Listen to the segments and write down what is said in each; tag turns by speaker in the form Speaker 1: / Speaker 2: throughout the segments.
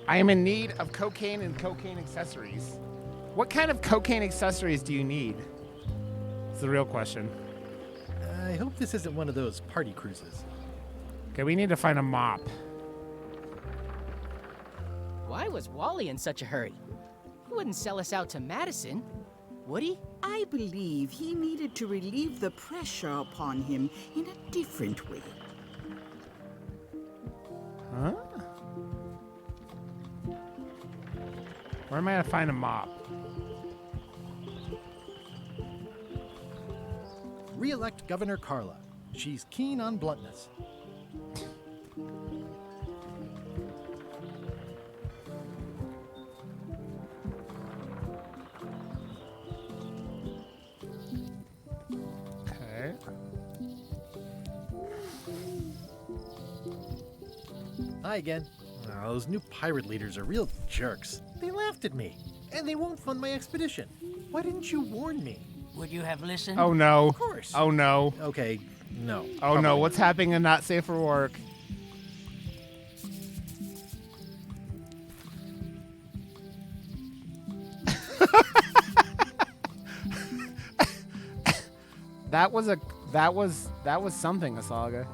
Speaker 1: I am in need of cocaine and cocaine accessories. What kind of cocaine accessories do you need? It's the real question.
Speaker 2: I hope this isn't one of those party cruises.
Speaker 1: Okay, we need to find a mop.
Speaker 3: Why was Wally in such a hurry? He wouldn't sell us out to Madison, would he?
Speaker 4: I believe he needed to relieve the pressure upon him in a different way.
Speaker 1: Huh? Where am I gonna find a mop?
Speaker 2: Re-elect Governor Carla. She's keen on bluntness.
Speaker 1: Okay.
Speaker 2: Hi again. Oh, those new pirate leaders are real jerks. They laughed at me, and they won't fund my expedition. Why didn't you warn me?
Speaker 5: Would you have listened?
Speaker 1: Oh no.
Speaker 2: Of course.
Speaker 1: Oh no.
Speaker 2: Okay, no.
Speaker 1: Oh no,
Speaker 2: Probably
Speaker 1: what's happening and not safe for work? That was something, Asaga.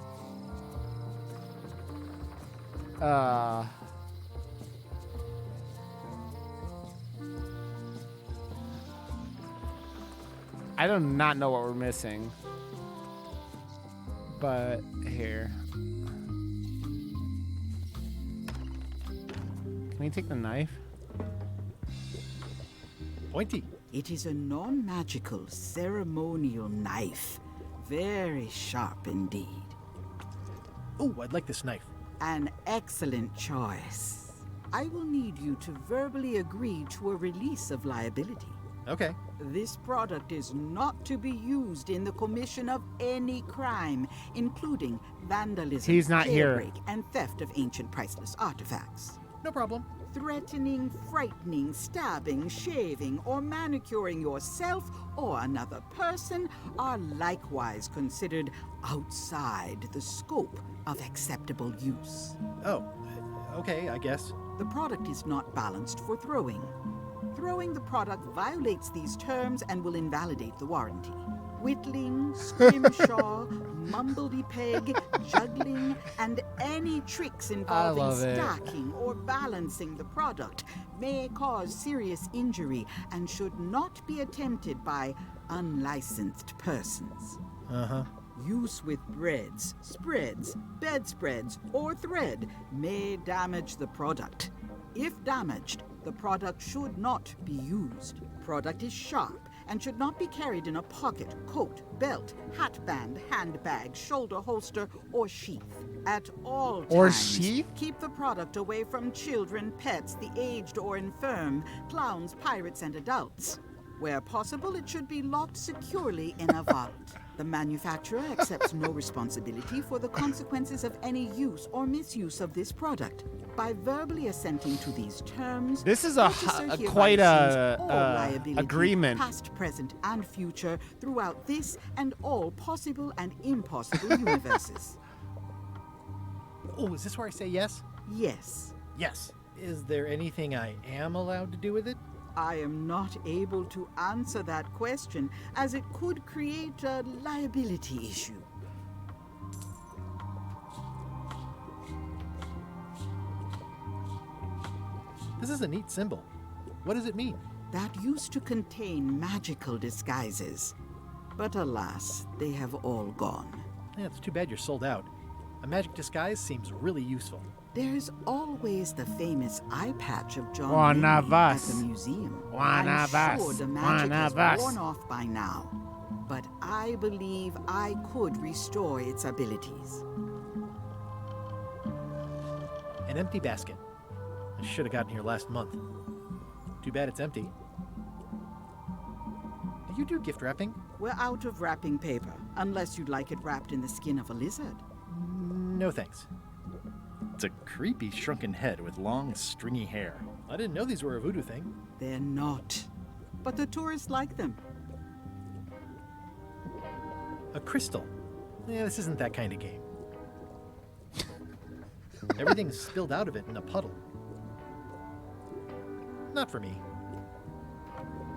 Speaker 1: I do not know what we're missing. But here. Can we take the knife?
Speaker 2: Pointy.
Speaker 4: It is a non-magical ceremonial knife. Very sharp indeed.
Speaker 2: Oh, I'd like this knife.
Speaker 4: An excellent choice. I will need you to verbally agree to a release of liability.
Speaker 2: Okay.
Speaker 4: This product is not to be used in the commission of any crime, including vandalism,
Speaker 1: He's not here.
Speaker 4: jailbreak, and theft of ancient priceless artifacts.
Speaker 2: No problem.
Speaker 4: Threatening, frightening, stabbing, shaving, or manicuring yourself or another person are likewise considered outside the scope of acceptable use.
Speaker 2: Oh, okay, I guess.
Speaker 4: The product is not balanced for throwing. Throwing the product violates these terms and will invalidate the warranty. Whittling, scrimshaw, mumbledy-peg, juggling, and any tricks involving
Speaker 1: love it.
Speaker 4: stacking or balancing the product may cause serious injury and should not be attempted by unlicensed persons.
Speaker 2: Uh-huh.
Speaker 4: Use with breads, spreads, bedspreads, or thread may damage the product. If damaged, the product should not be used. Product is sharp and should not be carried in a pocket, coat, belt, hatband, handbag, shoulder holster, or sheath. At all times,
Speaker 1: Or sheath?
Speaker 4: keep the product away from children, pets, the aged or infirm, clowns, pirates, and adults. Where possible, it should be locked securely in a vault. The manufacturer accepts no responsibility for the consequences of any use or misuse of this product. By verbally assenting to these terms,
Speaker 1: This is
Speaker 4: purchaser hereby
Speaker 1: quite
Speaker 4: assumes all
Speaker 1: a
Speaker 4: liability,
Speaker 1: agreement.
Speaker 4: past, present, and future throughout this and all possible and impossible universes.
Speaker 2: Oh, is this where I say yes?
Speaker 4: Yes.
Speaker 2: Yes. Is there anything I am allowed to do with it?
Speaker 4: I am not able to answer that question, as it could create a liability issue.
Speaker 2: This is a neat symbol. What does it mean?
Speaker 4: That used to contain magical disguises. But alas, they have all gone.
Speaker 2: Yeah, it's too bad you're sold out. A magic disguise seems really useful.
Speaker 4: There's always the famous eye patch of John
Speaker 1: One
Speaker 4: Linley
Speaker 1: of
Speaker 4: at
Speaker 1: us.
Speaker 4: the museum.
Speaker 1: One
Speaker 4: I'm
Speaker 1: of us.
Speaker 4: sure the magic
Speaker 1: One
Speaker 4: has
Speaker 1: of us.
Speaker 4: worn off by now. But I believe I could restore its abilities.
Speaker 2: An empty basket. I should have gotten here last month. Too bad it's empty. Do you do gift wrapping?
Speaker 4: We're out of wrapping paper, unless you'd like it wrapped in the skin of a lizard.
Speaker 2: No thanks.
Speaker 6: It's a creepy shrunken head with long, stringy hair.
Speaker 2: I didn't know these were a voodoo thing.
Speaker 4: They're not. But the tourists like them.
Speaker 2: A crystal. Yeah, this isn't that kind of game. Everything's spilled out of it in a puddle. Not for me.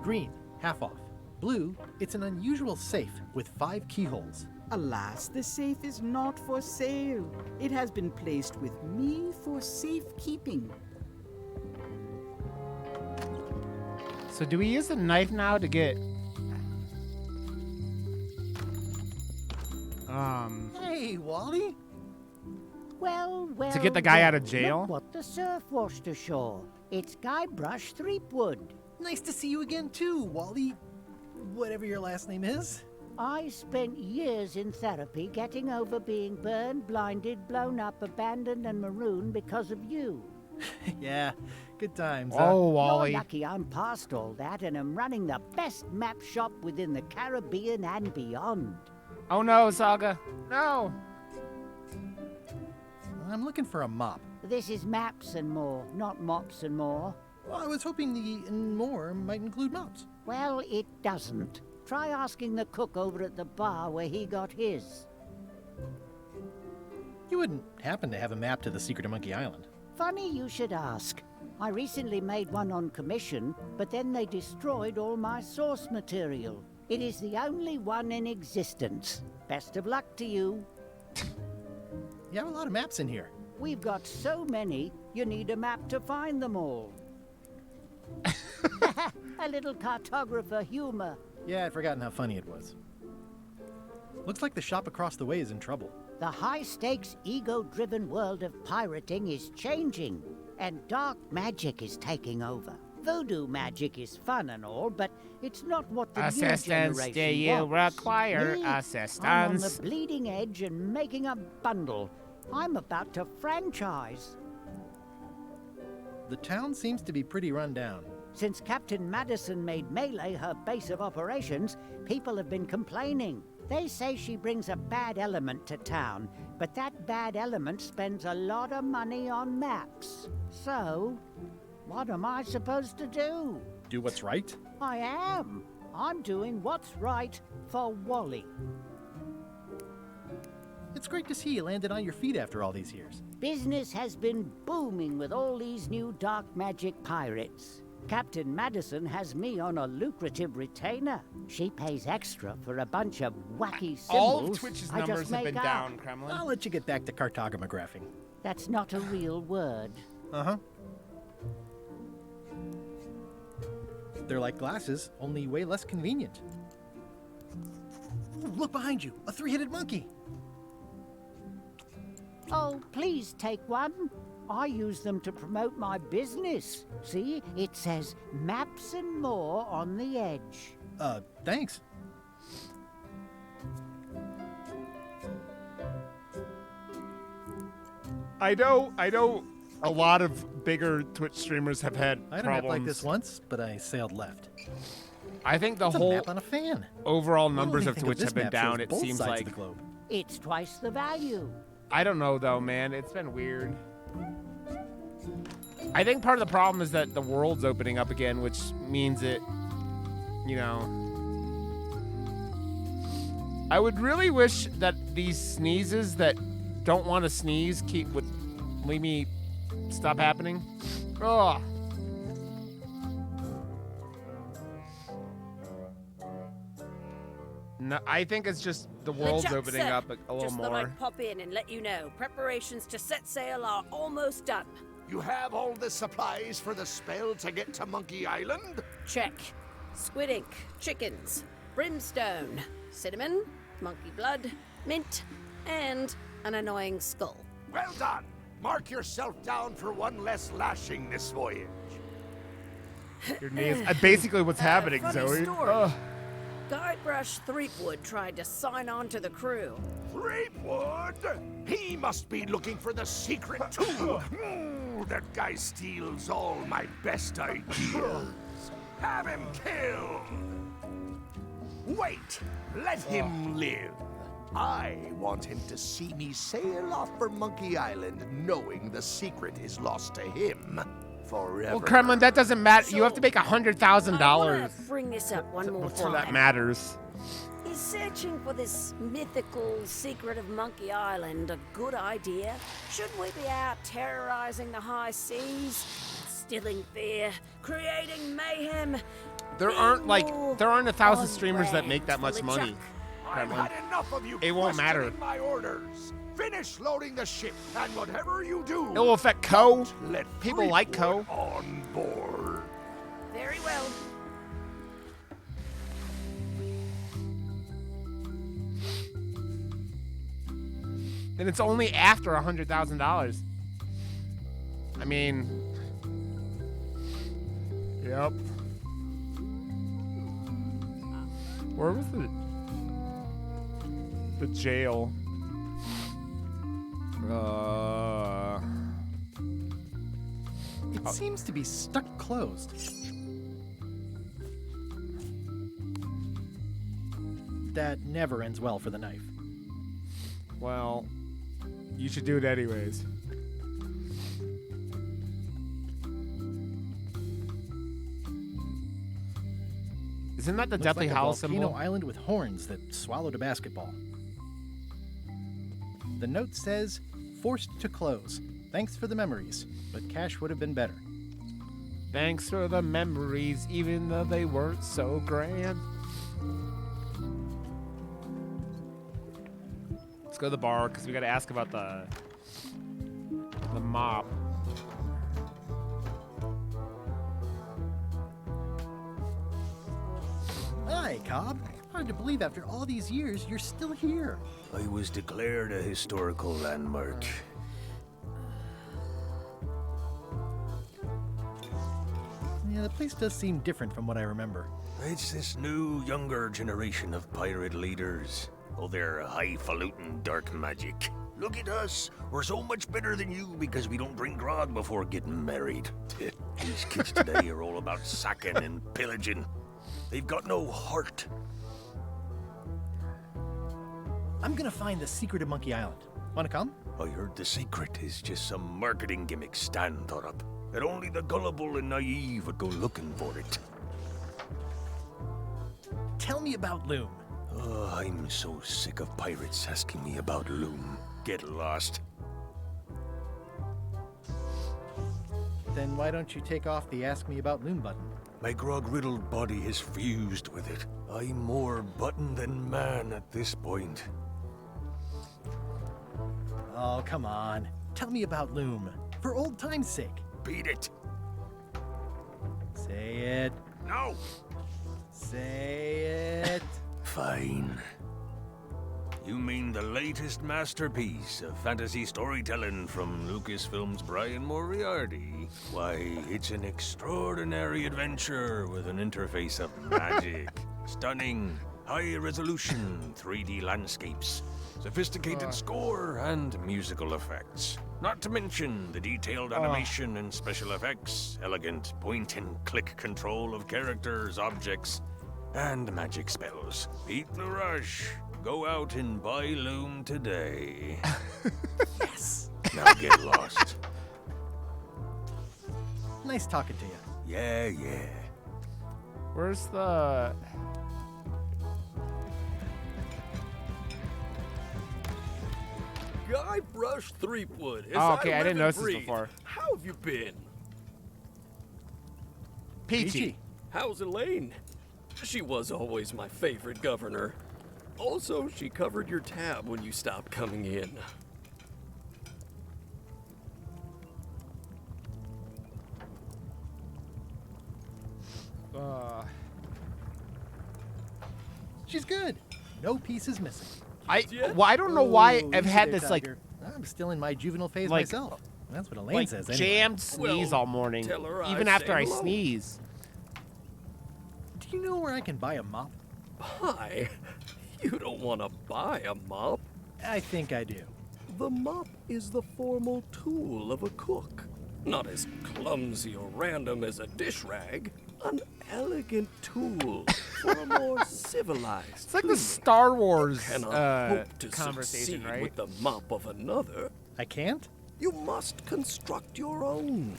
Speaker 2: Green, half off. Blue, it's an unusual safe with 5 keyholes.
Speaker 4: Alas, the safe is not for sale. It has been placed with me for safekeeping.
Speaker 1: So do we use the knife now to get...
Speaker 2: Hey, Wally!
Speaker 5: Well,
Speaker 1: To get the guy out of
Speaker 5: well,
Speaker 1: jail?
Speaker 5: Look what the surf washed ashore. It's Guybrush Threepwood.
Speaker 2: Nice to see you again too, Wally. Whatever your last name is.
Speaker 5: I spent years in therapy getting over being burned, blinded, blown up, abandoned, and marooned because of you.
Speaker 2: Yeah, good times.
Speaker 1: Oh, Wally.
Speaker 5: You're lucky I'm past all that and am running the best map shop within the Caribbean and beyond.
Speaker 1: Oh no, Saga. No.
Speaker 2: I'm looking for a mop.
Speaker 5: This is maps and more, not mops and more.
Speaker 2: Well, I was hoping the and more might include mops.
Speaker 5: Well, it doesn't. Try asking the cook over at the bar where he got his.
Speaker 2: You wouldn't happen to have a map to the secret of Monkey Island.
Speaker 5: Funny you should ask. I recently made one on commission, but then they destroyed all my source material. It is the only one in existence. Best of luck to you.
Speaker 2: You have a lot of maps in here.
Speaker 5: We've got so many, you need a map to find them all. A little cartographer humor.
Speaker 2: Yeah, I'd forgotten how funny it was. Looks like the shop across the way is in trouble.
Speaker 5: The high-stakes, ego-driven world of pirating is changing, and dark magic is taking over. Voodoo magic is fun and all, but it's not what the new
Speaker 1: Assistance,
Speaker 5: generation
Speaker 1: do you
Speaker 5: wants.
Speaker 1: require
Speaker 5: Me? I'm on the
Speaker 1: assistance?
Speaker 5: bleeding edge and making a bundle. I'm about to franchise.
Speaker 2: The town seems to be pretty run down.
Speaker 5: Since Captain Madison made Melee her base of operations, people have been complaining. They say she brings a bad element to town, but that bad element spends a lot of money on maps. So, what am I supposed to do?
Speaker 2: Do what's right?
Speaker 5: I am. I'm doing what's right for Wally.
Speaker 2: It's great to see you landed on your feet after all these years.
Speaker 5: Business has been booming with all these new dark magic pirates. Captain Madison has me on a lucrative retainer. She pays extra for a bunch of wacky symbols
Speaker 1: All of Twitch's
Speaker 5: I
Speaker 1: numbers
Speaker 5: just
Speaker 1: have
Speaker 5: make
Speaker 1: been
Speaker 5: up.
Speaker 1: down, Kremlin.
Speaker 2: I'll let you get back to cartographing.
Speaker 5: That's not a real word.
Speaker 2: Uh-huh. They're like glasses, only way less convenient. Ooh, look behind you, a 3-headed monkey.
Speaker 5: Oh, please take one. I use them to promote my business. See, it says maps and more on the edge.
Speaker 2: Thanks.
Speaker 1: I know a lot of bigger Twitch streamers have had
Speaker 2: I had a
Speaker 1: problems.
Speaker 2: map like this once, but I sailed left.
Speaker 1: I think the
Speaker 2: It's a
Speaker 1: whole
Speaker 2: map on a fan.
Speaker 1: overall
Speaker 2: I
Speaker 1: numbers
Speaker 2: only
Speaker 1: of
Speaker 2: think
Speaker 1: Twitch
Speaker 2: this
Speaker 1: have been
Speaker 2: map
Speaker 1: down.
Speaker 2: shows
Speaker 1: It
Speaker 2: both
Speaker 1: seems
Speaker 2: sides
Speaker 1: like
Speaker 2: of the globe.
Speaker 5: It's twice the value.
Speaker 1: I don't know though, man. It's been weird. I think part of the problem is that the world's opening up again, which means it, you know. I would really wish that these sneezes that don't want to sneeze would leave me stop happening. Ugh. No, I think it's just the world's
Speaker 7: LeChuck,
Speaker 1: opening
Speaker 7: sir.
Speaker 1: up a little
Speaker 7: Just
Speaker 1: more.
Speaker 7: thought I'd pop in and let you know. Preparations to set sail are almost done.
Speaker 8: You have all the supplies for the spell to get to Monkey Island?
Speaker 7: Check. Squid ink, chickens, brimstone, cinnamon, monkey blood, mint, and an annoying skull.
Speaker 8: Well done! Mark yourself down for one less lashing this voyage.
Speaker 1: Your knees. Basically, what's happening,
Speaker 7: funny
Speaker 1: Zoe?
Speaker 7: story.
Speaker 1: Ugh.
Speaker 7: Guybrush Threepwood tried to sign on to the crew.
Speaker 8: Threepwood? He must be looking for the secret too. That guy steals all my best ideas. Have him killed. Wait, let him live. I want him to see me sail off for Monkey Island knowing the secret is lost to him forever.
Speaker 1: Well, Kremlin, that doesn't matter. You have to make
Speaker 7: I
Speaker 1: $100,000
Speaker 7: want to bring this up one more
Speaker 1: before
Speaker 7: time.
Speaker 1: that matters.
Speaker 7: Is searching for this mythical secret of Monkey Island a good idea? Should we be out terrorizing the high seas? It's Instilling fear, creating mayhem.
Speaker 1: There aren't 1,000 streamers that make that much money.
Speaker 8: I've had enough of you
Speaker 1: It won't matter.
Speaker 8: questioning my orders. Finish loading the ship, and whatever you do,
Speaker 1: It will affect Co.
Speaker 8: let
Speaker 1: People like Co.
Speaker 8: Fleetwood on board.
Speaker 7: Very well.
Speaker 1: And it's only after $100,000. I mean, yep. Where was the jail?
Speaker 2: It seems to be stuck closed. That never ends well for the knife.
Speaker 1: Well, you should do it anyways. Isn't that the
Speaker 2: Looks
Speaker 1: Deathly
Speaker 2: like
Speaker 1: Hallows
Speaker 2: a volcano
Speaker 1: symbol?
Speaker 2: island with horns that swallowed a basketball. The note says, forced to close. Thanks for the memories, but cash would have been better.
Speaker 1: Thanks for the memories, even though they weren't so grand. Let's go to the bar because we got to ask about the mop.
Speaker 2: Hi, Cobb. Hard to believe after all these years you're still here.
Speaker 8: I was declared a historical landmark.
Speaker 2: Yeah, the place does seem different from what I remember.
Speaker 8: It's this new, younger generation of pirate leaders. Oh, they're highfalutin dark magic. Look at us. We're so much better than you because we don't drink grog before getting married. These kids today are all about sacking and pillaging. They've got no heart.
Speaker 2: I'm gonna find the secret of Monkey Island. Wanna come?
Speaker 8: I heard the secret is just some marketing gimmick Stan thought up. That only the gullible and naive would go looking for it.
Speaker 2: Tell me about Loom.
Speaker 8: Oh, I'm so sick of pirates asking me about Loom. Get lost.
Speaker 2: Then why don't you take off the Ask Me About Loom button?
Speaker 8: My grog-riddled body is fused with it. I'm more button than man at this point.
Speaker 2: Oh, come on. Tell me about Loom. For old time's sake.
Speaker 8: Beat it.
Speaker 2: Say it.
Speaker 8: No.
Speaker 2: Say it.
Speaker 8: Fine. You mean the latest masterpiece of fantasy storytelling from Lucasfilm's Brian Moriarty? Why, it's an extraordinary adventure with an interface of magic, stunning, high-resolution 3D landscapes, sophisticated score, and musical effects. Not to mention the detailed animation and special effects, elegant point-and-click control of characters, objects, and magic spells. Beat the rush. Go out and buy Loom today.
Speaker 2: Yes.
Speaker 8: Now get lost.
Speaker 2: Nice talking to you.
Speaker 8: Yeah.
Speaker 1: Where's the...
Speaker 9: Guybrush Threepwood.
Speaker 1: Oh, okay, I didn't notice this before.
Speaker 9: How have you been?
Speaker 1: Peachy.
Speaker 9: How's Elaine? She was always my favorite governor. Also, she covered your tab when you stopped coming in.
Speaker 2: She's good. No pieces missing.
Speaker 1: I don't know why
Speaker 2: Ooh,
Speaker 1: I've
Speaker 2: easy
Speaker 1: had
Speaker 2: there,
Speaker 1: this like
Speaker 2: Tiger. I'm still in my juvenile phase
Speaker 1: like-
Speaker 2: myself. That's what Elaine says anyway.
Speaker 1: jammed sneeze
Speaker 9: Well,
Speaker 1: all morning,
Speaker 9: tell her I
Speaker 1: even after
Speaker 9: say
Speaker 1: I
Speaker 9: hello.
Speaker 1: sneeze.
Speaker 2: Do you know where I can buy a mop?
Speaker 9: Hi. You don't want to buy a mop.
Speaker 2: I think I do.
Speaker 9: The mop is the formal tool of a cook. Not as clumsy or random as a dish rag. An elegant tool for a more civilized.
Speaker 1: It's like the Star Wars
Speaker 9: Cannot hope to
Speaker 1: conversation,
Speaker 9: succeed
Speaker 1: right?
Speaker 9: with the mop of another.
Speaker 2: I can't?
Speaker 9: You must construct your own.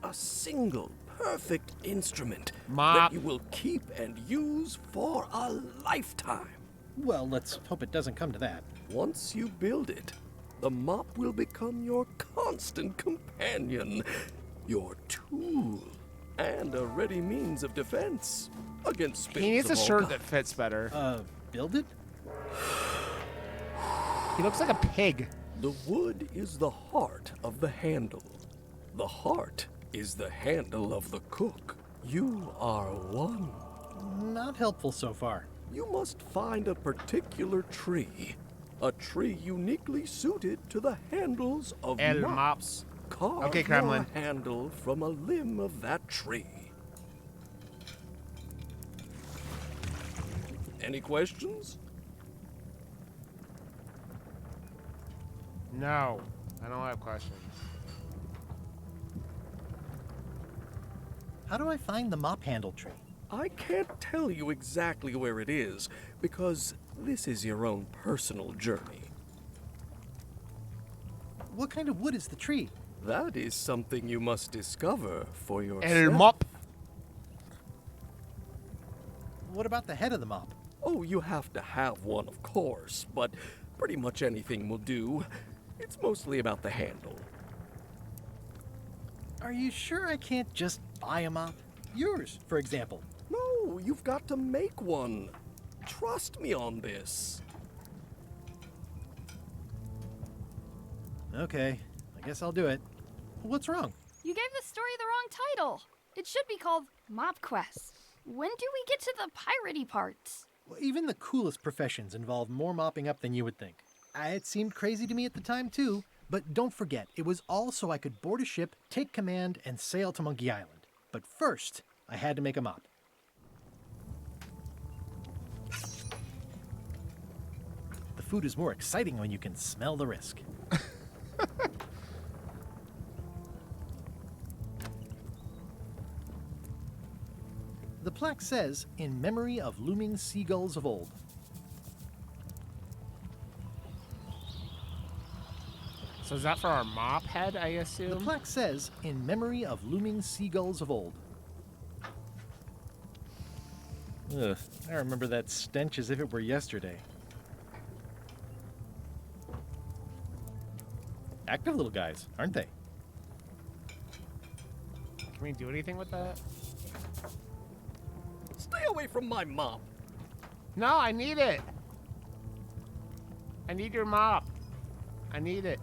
Speaker 9: A single, perfect instrument
Speaker 1: Mop.
Speaker 9: that you will keep and use for a lifetime.
Speaker 2: Well, let's hope it doesn't come to that.
Speaker 9: Once you build it, the mop will become your constant companion, your tool tool and a ready means of defense against spills
Speaker 1: He needs a
Speaker 9: of all
Speaker 1: shirt
Speaker 9: kinds.
Speaker 1: that fits better.
Speaker 2: Build it?
Speaker 1: He looks like a pig.
Speaker 9: The wood is the heart of the handle. The heart is the handle of the cook. You are one.
Speaker 2: Not helpful so far.
Speaker 9: You must find a particular tree. A tree uniquely suited to the handles of
Speaker 1: El
Speaker 9: mops. Carve
Speaker 1: Okay,
Speaker 9: your
Speaker 1: Kremlin.
Speaker 9: handle from a limb of that tree. Any questions?
Speaker 1: No, I don't have questions.
Speaker 2: How do I find the mop handle tree?
Speaker 9: I can't tell you exactly where it is, because this is your own personal journey.
Speaker 2: What kind of wood is the tree?
Speaker 9: That is something you must discover for yourself.
Speaker 1: El mop.
Speaker 2: What about the head of the mop?
Speaker 9: Oh, you have to have one, of course, but pretty much anything will do. It's mostly about the handle.
Speaker 2: Are you sure I can't just buy a mop? Yours, for example.
Speaker 9: No, you've got to make one. Trust me on this.
Speaker 2: Okay, I guess I'll do it. What's wrong?
Speaker 10: You gave the story the wrong title. It should be called Mop Quest. When do we get to the piratey parts?
Speaker 2: Well, even the coolest professions involve more mopping up than you would think. It seemed crazy to me at the time, too. But don't forget, it was all so I could board a ship, take command, and sail to Monkey Island. But first, I had to make a mop. The food is more exciting when you can smell the risk. The plaque says, in memory of looming seagulls of old.
Speaker 1: So is that for our mop head, I
Speaker 2: The
Speaker 1: assume?
Speaker 2: plaque says, in memory of looming seagulls of old. Ugh, I remember that stench as if it were yesterday. Active little guys, aren't they?
Speaker 1: Can we do anything with that?
Speaker 9: Stay away from my mop.
Speaker 1: No, I need it. I need your mop. I need it.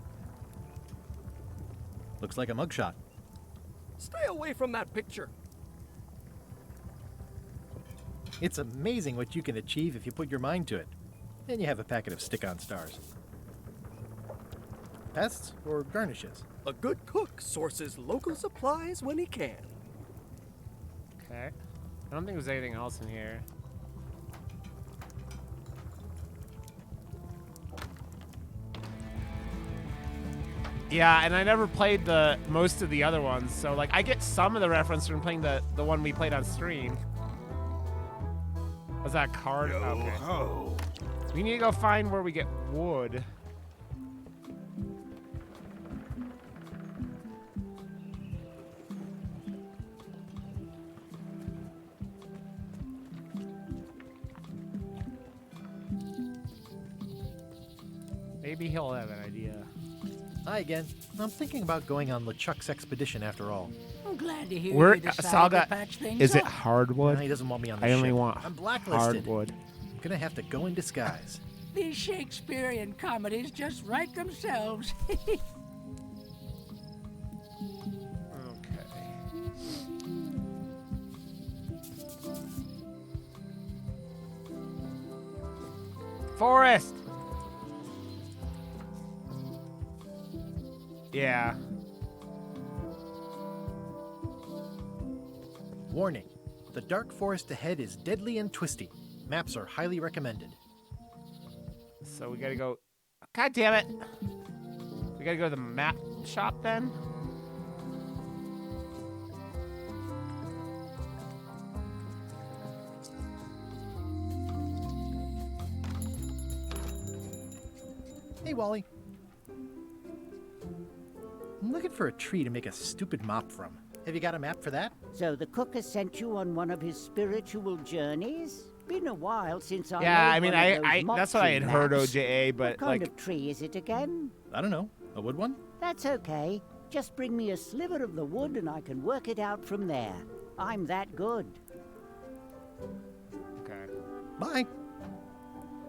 Speaker 2: Looks like a mugshot.
Speaker 9: Stay away from that picture.
Speaker 2: It's amazing what you can achieve if you put your mind to it. Then you have a packet of stick-on stars. Pests or garnishes?
Speaker 9: A good cook sources local supplies when he can.
Speaker 1: Okay. I don't think there's anything else in here. Yeah, and I never played the most of the other ones, so like I get some of the reference from playing the one we played on stream. Was that card? Okay.
Speaker 8: Ho.
Speaker 1: We need to go find where we get wood. Maybe he'll have an idea.
Speaker 2: Hi again. I'm thinking about going on LeChuck's expedition after all.
Speaker 11: I'm glad to hear
Speaker 1: Where
Speaker 11: you decided
Speaker 1: Saga?
Speaker 11: to patch things
Speaker 1: Is it
Speaker 11: up.
Speaker 1: hardwood?
Speaker 2: No, he doesn't want me on the
Speaker 1: I only
Speaker 2: ship.
Speaker 1: want
Speaker 2: I'm blacklisted.
Speaker 1: hardwood.
Speaker 2: I'm gonna have to go in disguise.
Speaker 11: These Shakespearean comedies just write themselves.
Speaker 1: Okay. Forest. Yeah.
Speaker 2: Warning. The dark forest ahead is deadly and twisty. Maps are highly recommended.
Speaker 1: So we gotta go. God damn it! We gotta go to the map shop then.
Speaker 2: Hey, Wally. I'm looking for a tree to make a stupid mop from. Have you got a map for that?
Speaker 5: So the cook has sent you on one of his spiritual journeys? Been a while since I
Speaker 1: Yeah,
Speaker 5: made
Speaker 1: I mean,
Speaker 5: one of those mop
Speaker 1: that's what I
Speaker 5: tree
Speaker 1: had heard,
Speaker 5: maps.
Speaker 1: OJA, but
Speaker 5: What kind
Speaker 1: like,
Speaker 5: of tree is it again?
Speaker 2: I don't know. A wood one?
Speaker 5: That's okay. Just bring me a sliver of the wood and I can work it out from there. I'm that good.
Speaker 1: Okay.
Speaker 2: Bye.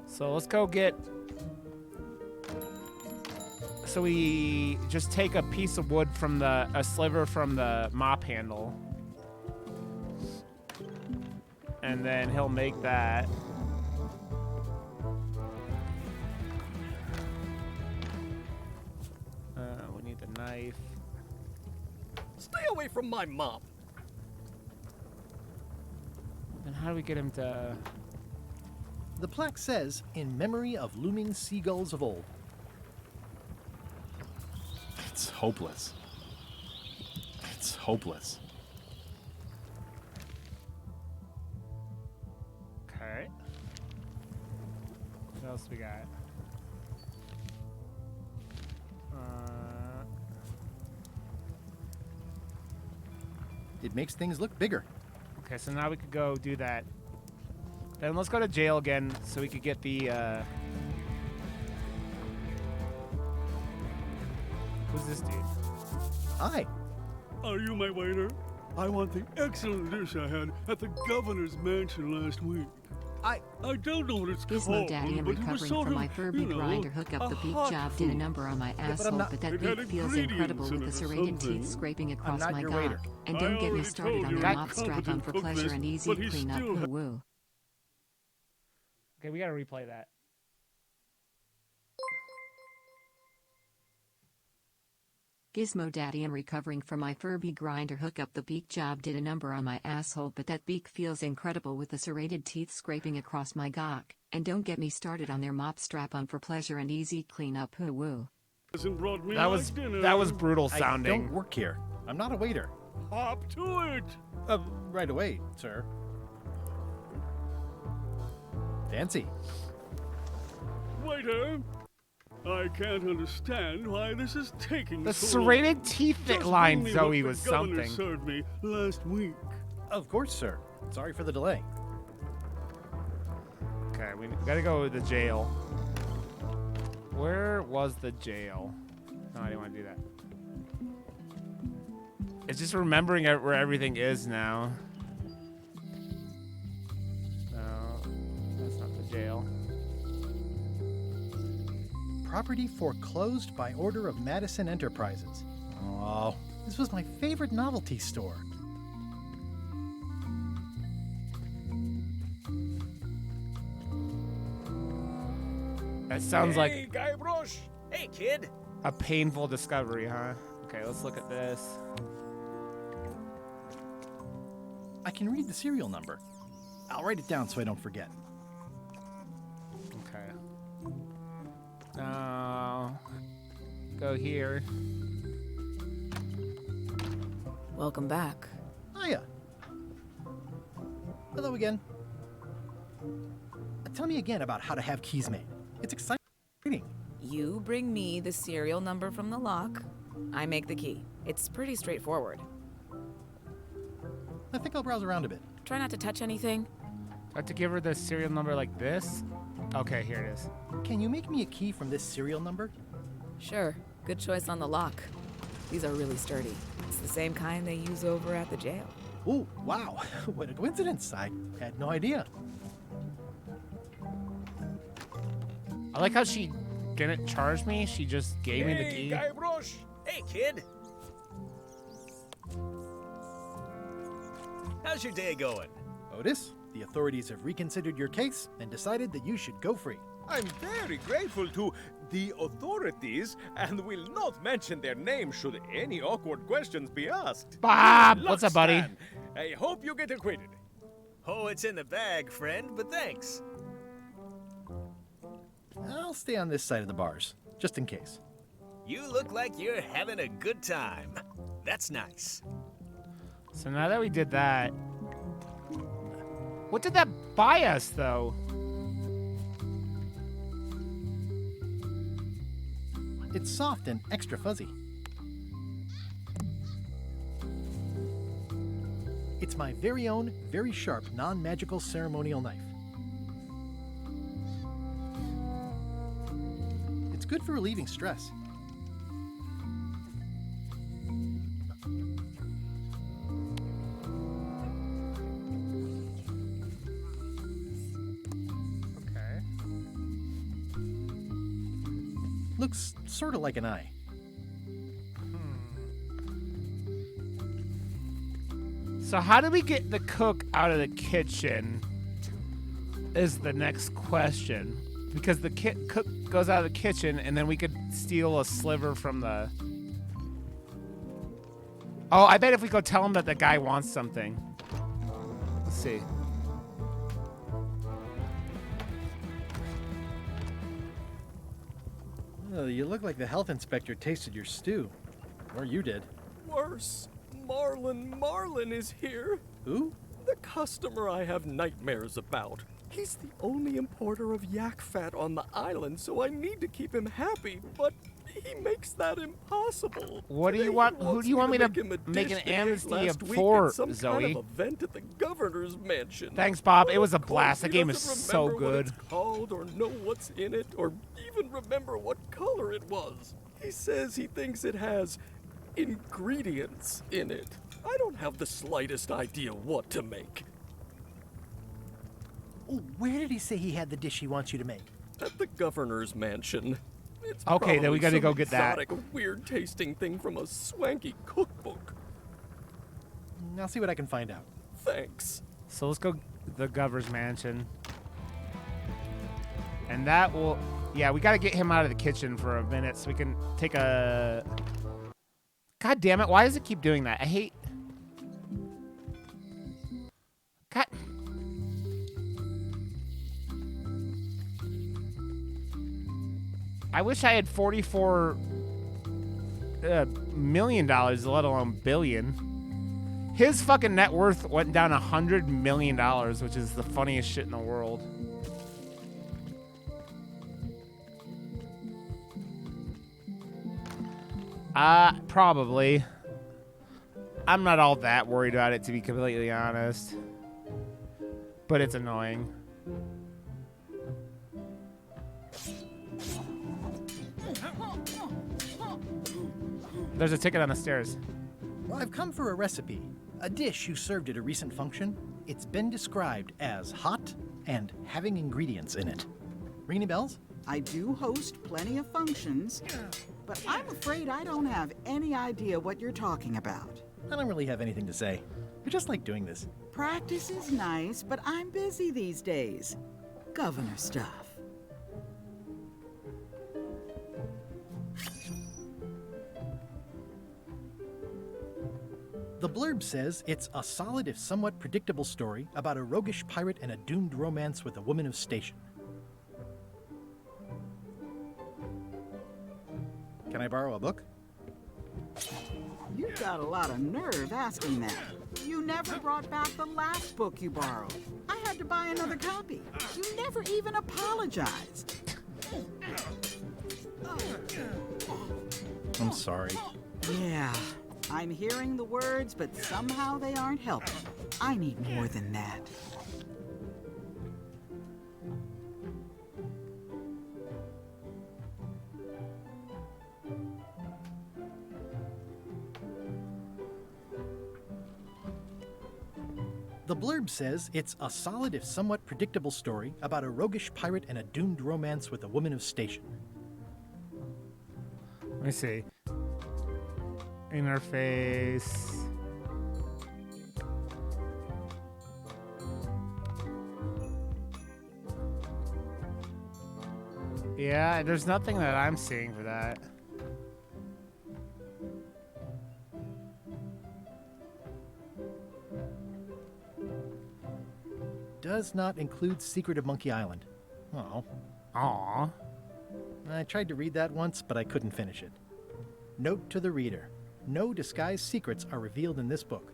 Speaker 1: So let's go get... So we just take a piece of wood from a sliver from the mop handle. And then he'll make that. We need the knife.
Speaker 9: Stay away from my mop.
Speaker 1: Then how do we get him to...
Speaker 2: The plaque says, in memory of looming seagulls of old.
Speaker 6: It's hopeless. It's hopeless.
Speaker 1: Okay. What else we got?
Speaker 2: It makes things look bigger.
Speaker 1: Okay, so now we could go do that. Then let's go to jail again so we could get the, Who's this dude?
Speaker 2: Hi.
Speaker 12: Are you my waiter? I want the excellent dish I had at the governor's mansion last week. I don't know what it's
Speaker 13: Gizmo
Speaker 12: called,
Speaker 13: Daddy, I'm
Speaker 12: but it was
Speaker 13: recovering
Speaker 12: sort
Speaker 13: from
Speaker 12: of,
Speaker 13: my Furby
Speaker 12: you know,
Speaker 13: grinder hookup.
Speaker 12: a
Speaker 13: The beak
Speaker 12: hot
Speaker 13: job did a
Speaker 12: food.
Speaker 13: number on my
Speaker 2: but I'm
Speaker 13: asshole,
Speaker 2: not-
Speaker 13: but that
Speaker 12: It had
Speaker 13: beak feels
Speaker 12: ingredients
Speaker 13: incredible
Speaker 12: in
Speaker 13: with
Speaker 12: it
Speaker 13: the
Speaker 12: or
Speaker 13: serrated
Speaker 12: something.
Speaker 13: teeth scraping across
Speaker 2: not
Speaker 13: my
Speaker 2: your
Speaker 13: gob.
Speaker 2: waiter.
Speaker 13: And
Speaker 12: I
Speaker 13: don't get me
Speaker 12: already
Speaker 13: started
Speaker 12: told
Speaker 13: on
Speaker 12: you
Speaker 13: their
Speaker 12: I'm
Speaker 13: mop strap on
Speaker 12: competent
Speaker 13: for
Speaker 12: cook
Speaker 13: pleasure
Speaker 12: this,
Speaker 13: and easy
Speaker 12: but he
Speaker 13: cleanup.
Speaker 12: still ha-
Speaker 13: Woo.
Speaker 1: Okay, we gotta replay that.
Speaker 13: Gizmo Daddy, I'm recovering from my Furby grinder hookup. The beak job did a number on my asshole, but that beak feels incredible with the serrated teeth scraping across my gawk. And don't get me started on their mop strap on for pleasure and easy cleanup. Woo.
Speaker 12: Hasn't brought me
Speaker 1: That
Speaker 12: my
Speaker 1: was
Speaker 12: dinner.
Speaker 1: brutal
Speaker 2: I
Speaker 1: sounding.
Speaker 2: don't work here. I'm not a waiter.
Speaker 12: Hop to it.
Speaker 2: Right away, sir. Fancy.
Speaker 12: Waiter, I can't understand why this is taking
Speaker 1: The
Speaker 12: so long.
Speaker 1: serrated teeth
Speaker 12: Just
Speaker 1: line,
Speaker 12: bring me
Speaker 1: Zoe,
Speaker 12: what
Speaker 1: was
Speaker 12: the governor
Speaker 1: something.
Speaker 12: served me last week.
Speaker 2: Of course, sir. Sorry for the delay.
Speaker 1: Okay, we gotta go to the jail. Where was the jail? No, I didn't want to do that. It's just remembering where everything is now. No, that's not the jail.
Speaker 2: Property foreclosed by order of Madison Enterprises. Oh, this was my favorite novelty store.
Speaker 1: That sounds like
Speaker 9: Hey, Guybrush! Hey, kid!
Speaker 1: a painful discovery, huh? Okay, let's look at this.
Speaker 2: I can read the serial number. I'll write it down so I don't forget.
Speaker 1: Okay. Now, go here.
Speaker 14: Welcome back.
Speaker 2: Hiya. Hello again. Tell me again about how to have keys made. It's exciting.
Speaker 14: You bring me the serial number from the lock. I make the key. It's pretty straightforward.
Speaker 2: I think I'll browse around a bit.
Speaker 14: Try not to touch anything.
Speaker 1: Do I have to give her the serial number like this? Okay, here it is.
Speaker 2: Can you make me a key from this serial number?
Speaker 14: Sure. Good choice on the lock. These are really sturdy. It's the same kind they use over at the jail.
Speaker 2: Oh, wow. What a coincidence. I had no idea.
Speaker 1: I like how she didn't charge me. She just gave me the
Speaker 9: Hey,
Speaker 1: key.
Speaker 9: Guybrush! Hey, kid! How's your day going?
Speaker 2: Otis, the authorities have reconsidered your case and decided that you should go free.
Speaker 15: I'm very grateful to the authorities and will not mention their name should any awkward questions be asked.
Speaker 1: Bob!
Speaker 15: Look,
Speaker 1: What's up, buddy?
Speaker 15: Stan, I hope you get acquitted.
Speaker 9: Oh, it's in the bag, friend, but thanks.
Speaker 2: I'll stay on this side of the bars, just in case.
Speaker 9: You look like you're having a good time. That's nice.
Speaker 1: So now that we did that, what did that buy us, though?
Speaker 2: It's soft and extra fuzzy. It's my very own, very sharp, non-magical ceremonial knife. It's good for relieving stress. Looks sort of like an eye.
Speaker 1: So how do we get the cook out of the kitchen is the next question. Because the cook goes out of the kitchen, and then we could steal a sliver from the... Oh, I bet if we go tell him that the guy wants something. Let's see.
Speaker 2: Oh, you look like the health inspector tasted your stew. Or you did.
Speaker 9: Worse. Marlin is here.
Speaker 2: Who?
Speaker 9: The customer I have nightmares about. He's the only importer of yak fat on the island, so I need to keep him happy, but he makes that impossible.
Speaker 1: What do you want? Who do you want me to make an amnesty for,
Speaker 9: Some
Speaker 1: Zoe?
Speaker 9: kind of event at the governor's mansion.
Speaker 1: Thanks, Bob. It was a
Speaker 9: Of course,
Speaker 1: blast. That
Speaker 9: he
Speaker 1: game is
Speaker 9: doesn't
Speaker 1: so
Speaker 9: remember what
Speaker 1: good.
Speaker 9: it's called, or know what's in it, or even remember what color it was. He says he thinks it has ingredients in it. I don't have the slightest idea what to make.
Speaker 2: Oh, where did he say he had the dish he wants you to make?
Speaker 9: At the governor's mansion. It's
Speaker 1: Okay, then we gotta
Speaker 9: probably
Speaker 1: go get that.
Speaker 9: some exotic, weird-tasting thing from a swanky cookbook.
Speaker 2: I'll see what I can find out.
Speaker 9: Thanks.
Speaker 1: So let's go the governor's mansion. And that will... Yeah, we got to get him out of the kitchen for a minute so we can take a... God damn it, why does it keep doing that? I hate... God... I wish I had $44 million, let alone billion. His fucking net worth went down $100 million, which is the funniest shit in the world. Probably. I'm not all that worried about it, to be completely honest. But it's annoying. There's a ticket on the stairs.
Speaker 2: Well, I've come for a recipe. A dish you served at a recent function. It's been described as hot and having ingredients in it. Ring any bells?
Speaker 4: I do host plenty of functions, but I'm afraid I don't have any idea what you're talking about.
Speaker 2: I don't really have anything to say. I just like doing this.
Speaker 4: Practice is nice, but I'm busy these days. Governor stuff.
Speaker 2: The blurb says it's a solid if somewhat predictable story about a roguish pirate and a doomed romance with a woman of station. Can I borrow a book?
Speaker 4: You've got a lot of nerve asking that. You never brought back the last book you borrowed. I had to buy another copy. You never even apologized.
Speaker 2: I'm sorry.
Speaker 4: Yeah, I'm hearing the words, but somehow they aren't helping. I need more than that.
Speaker 2: The blurb says it's a solid if somewhat predictable story about a roguish pirate and a doomed romance with a woman of station.
Speaker 1: Let me see. Interface. Yeah, there's nothing that I'm seeing for that.
Speaker 2: Does not include Secret of Monkey Island. Oh.
Speaker 1: Aww.
Speaker 2: I tried to read that once, but I couldn't finish it. Note to the reader. No disguised secrets are revealed in this book.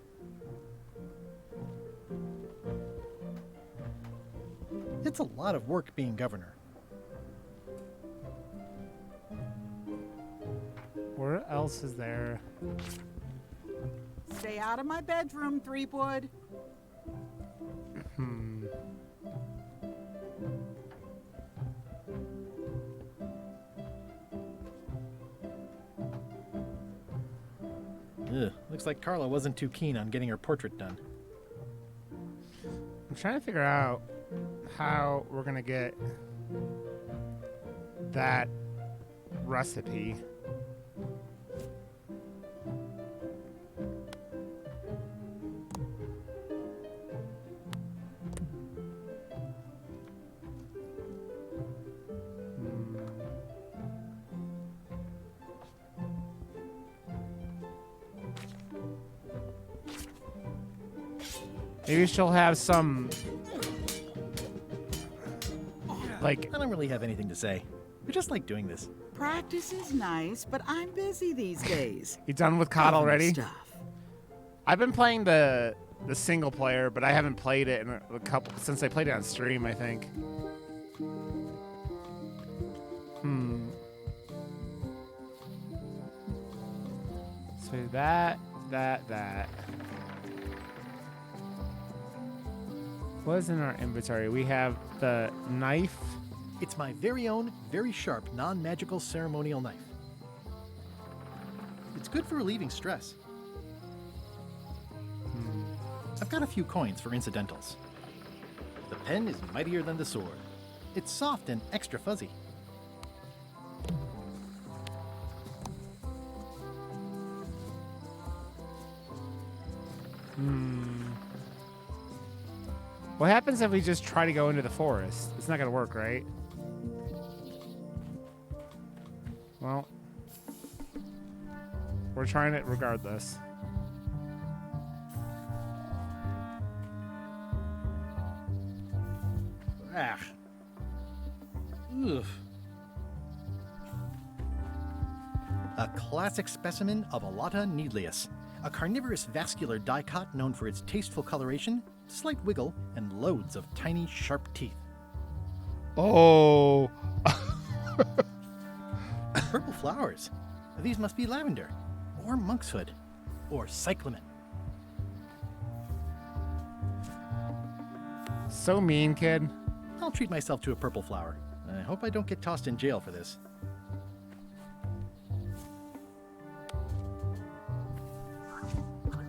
Speaker 2: It's a lot of work being governor.
Speaker 1: Where else is there?
Speaker 4: Stay out of my bedroom, Threepwood.
Speaker 2: Ugh, looks like Carla wasn't too keen on getting her portrait done.
Speaker 1: I'm trying to figure out how we're gonna get that recipe. Maybe she'll have some, like...
Speaker 2: I don't really have anything to say. I just like doing this.
Speaker 4: Practice is nice, but I'm busy these days.
Speaker 1: You done with COD already?
Speaker 4: Stuff.
Speaker 1: I've been playing the single player, but I haven't played it in a couple since I played it on stream, I think. So that. What is in our inventory? We have the knife.
Speaker 2: It's my very own, very sharp, non-magical ceremonial knife. It's good for relieving stress. I've got a few coins for incidentals. The pen is mightier than the sword. It's soft and extra fuzzy.
Speaker 1: What happens if we just try to go into the forest? It's not gonna work, right? Well, we're trying it regardless.
Speaker 2: Ah. Ugh. A classic specimen of Alata needleus, a carnivorous vascular dicot known for its tasteful coloration, slight wiggle, and loads of tiny, sharp teeth.
Speaker 1: Oh!
Speaker 2: Purple flowers. These must be lavender, or monkshood, or cyclamen.
Speaker 1: So mean, kid.
Speaker 2: I'll treat myself to a purple flower. I hope I don't get tossed in jail for this.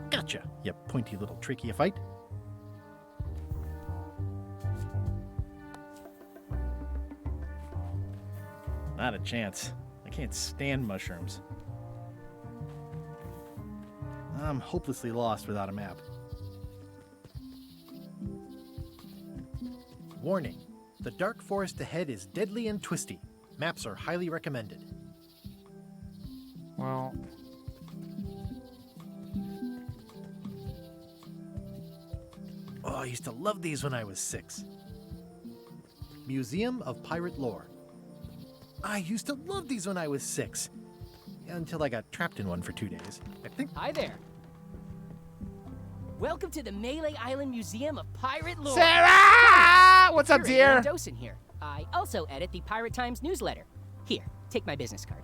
Speaker 2: Gotcha, you pointy little trichiophyte. Not a chance. I can't stand mushrooms. I'm hopelessly lost without a map. Warning. The dark forest ahead is deadly and twisty. Maps are highly recommended.
Speaker 1: Well...
Speaker 2: Oh, I used to love these when I was 6. Museum of Pirate Lore. I used to love these when I was 6. Until I got trapped in one for 2 days. I think...
Speaker 3: Hi there. Welcome to the Melee Island Museum of Pirate Lore.
Speaker 1: Sarah! What's up, dear?
Speaker 3: Johnston here. I also edit the Pirate Times newsletter. Here, take my business card.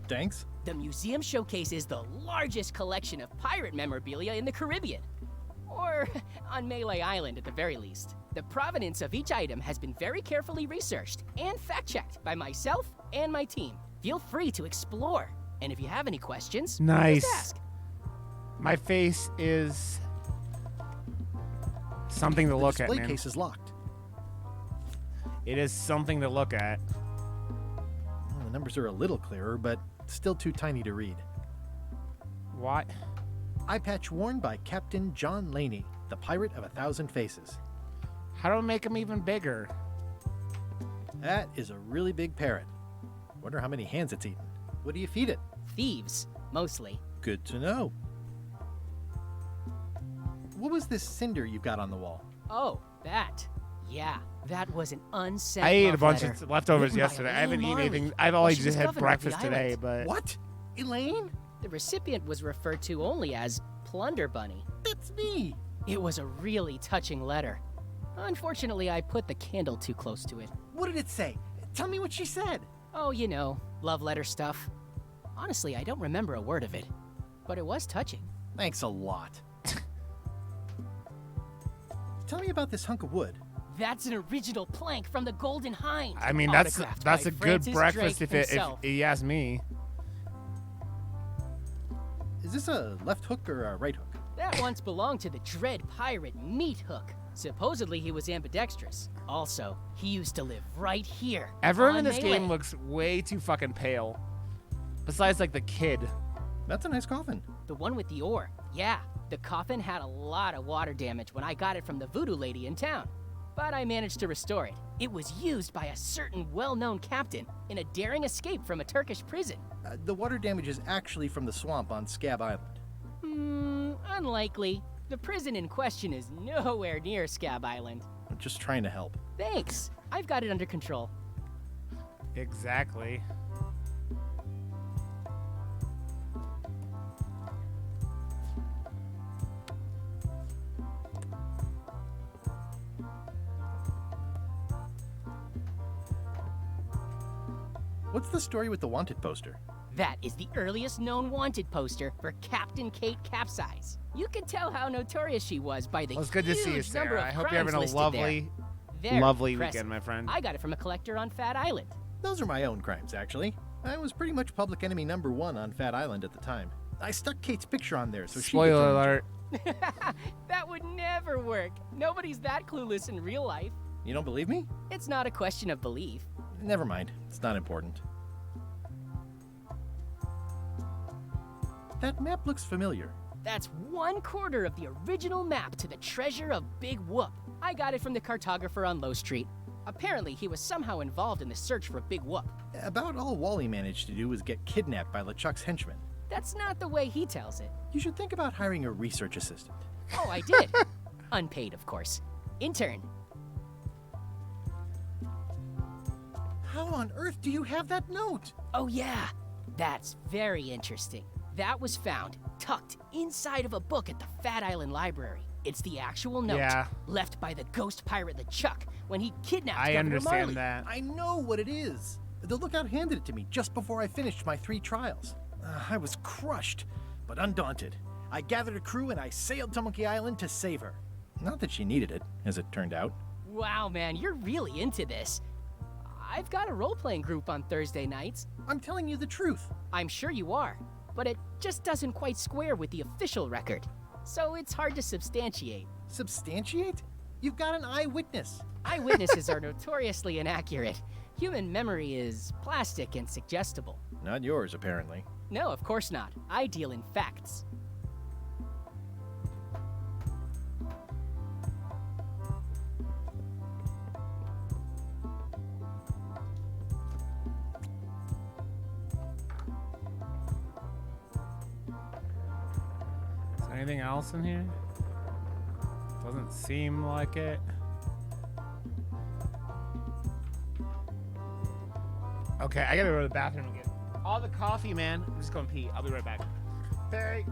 Speaker 2: Thanks?
Speaker 3: The museum showcases the largest collection of pirate memorabilia in the Caribbean. Or on Melee Island at the very least. The provenance of each item has been very carefully researched and fact-checked by myself and my team. Feel free to explore. And if you have any questions,
Speaker 1: nice.
Speaker 3: just ask.
Speaker 1: My face is something to look at, man.
Speaker 2: The display case is locked.
Speaker 1: It is something to look at.
Speaker 2: Well, the numbers are a little clearer, but still too tiny to read.
Speaker 1: What?
Speaker 2: Eye patch worn by Captain John Laney, the pirate of 1,000 faces.
Speaker 1: How do I make him even bigger?
Speaker 2: That is a really big parrot. Wonder how many hands it's eaten. What do you feed it?
Speaker 3: Thieves, mostly.
Speaker 2: Good to know. What was this cinder you've got on the wall?
Speaker 3: Oh, that. Yeah, that was an unsent
Speaker 1: I ate a
Speaker 3: love
Speaker 1: bunch
Speaker 3: letter
Speaker 1: of leftovers
Speaker 3: written by
Speaker 1: yesterday. I haven't
Speaker 3: Elaine
Speaker 1: eaten anything.
Speaker 3: Marley
Speaker 1: I've
Speaker 3: while
Speaker 1: only
Speaker 3: she
Speaker 1: just
Speaker 3: was
Speaker 1: had
Speaker 3: governor of the
Speaker 1: breakfast today,
Speaker 3: island.
Speaker 1: but...
Speaker 2: What? Elaine?
Speaker 3: The recipient was referred to only as Plunder Bunny.
Speaker 2: That's me.
Speaker 3: It was a really touching letter. Unfortunately, I put the candle too close to it.
Speaker 2: What did it say? Tell me what she said.
Speaker 3: Oh, you know, love letter stuff. Honestly, I don't remember a word of it, but it was touching.
Speaker 2: Thanks a lot. Tell me about this hunk of wood.
Speaker 3: That's an original plank from the Golden Hind.
Speaker 1: I mean, that's
Speaker 3: autographed
Speaker 1: a
Speaker 3: by
Speaker 1: good
Speaker 3: Francis
Speaker 1: breakfast
Speaker 3: Drake
Speaker 1: if
Speaker 3: himself.
Speaker 1: you ask me.
Speaker 2: Is this a left hook or a right hook?
Speaker 3: That once belonged to the dread pirate Meat Hook. Supposedly he was ambidextrous. Also, he used to live right here.
Speaker 1: Everyone
Speaker 3: on
Speaker 1: in this
Speaker 3: Melee.
Speaker 1: game looks way too fucking pale. Besides, like, the kid.
Speaker 2: That's a nice coffin.
Speaker 3: The one with the ore. Yeah, the coffin had a lot of water damage when I got it from the voodoo lady in town. But I managed to restore it. It was used by a certain well-known captain in a daring escape from a Turkish prison.
Speaker 2: The water damage is actually from the swamp on Scab Island.
Speaker 3: Unlikely. The prison in question is nowhere near Scab Island.
Speaker 2: I'm just trying to help.
Speaker 3: Thanks. I've got it under control.
Speaker 1: Exactly.
Speaker 2: What's the story with the wanted poster?
Speaker 3: That is the earliest known wanted poster for Captain Kate Capsize. You can tell how notorious she was by the
Speaker 1: Well, it's good to see you,
Speaker 3: huge number
Speaker 1: Sarah.
Speaker 3: of
Speaker 1: I hope you're having
Speaker 3: crimes
Speaker 1: a
Speaker 3: listed
Speaker 1: lovely,
Speaker 3: there. Very
Speaker 1: lovely
Speaker 3: impressive.
Speaker 1: weekend, my friend.
Speaker 3: I got it from a collector on Fat Island.
Speaker 2: Those are my own crimes, actually. I was pretty much public enemy #1 on Fat Island at the time. I stuck Kate's picture on there so she could
Speaker 1: Spoiler
Speaker 2: turn
Speaker 1: alert.
Speaker 3: That would never work. Nobody's that clueless in real life.
Speaker 2: You don't believe me?
Speaker 3: It's not a question of belief.
Speaker 2: Never mind. It's not important. That map looks familiar.
Speaker 3: That's 1/4 of the original map to the treasure of Big Whoop. I got it from the cartographer on Low Street. Apparently, he was somehow involved in the search for Big Whoop.
Speaker 2: About all Wally managed to do was get kidnapped by LeChuck's henchmen.
Speaker 3: That's not the way he tells it.
Speaker 2: You should think about hiring a research assistant.
Speaker 3: Oh, I did. Unpaid, of course. Intern.
Speaker 2: How on earth do you have that note?
Speaker 3: Oh, yeah. That's very interesting. That was found tucked inside of a book at the Fat Island Library. It's the actual note left by the ghost pirate LeChuck when he kidnapped
Speaker 1: I
Speaker 3: Governor
Speaker 1: understand
Speaker 3: Marley.
Speaker 1: that.
Speaker 2: I know what it is. The lookout handed it to me just before I finished my 3 trials. I was crushed, but undaunted. I gathered a crew and I sailed to Monkey Island to save her. Not that she needed it, as it turned out.
Speaker 3: Wow, man, you're really into this. I've got a role-playing group on Thursday nights.
Speaker 2: I'm telling you the truth.
Speaker 3: I'm sure you are, but it just doesn't quite square with the official record. So it's hard to substantiate.
Speaker 2: Substantiate? You've got an eyewitness.
Speaker 3: Eyewitnesses are notoriously inaccurate. Human memory is plastic and suggestible.
Speaker 2: Not yours, apparently.
Speaker 3: No, of course not. I deal in facts.
Speaker 1: Is there anything else in here? Doesn't seem like it. Okay, I gotta go to the bathroom again. All the coffee, man. I'm just gonna pee. I'll be right back. Barry.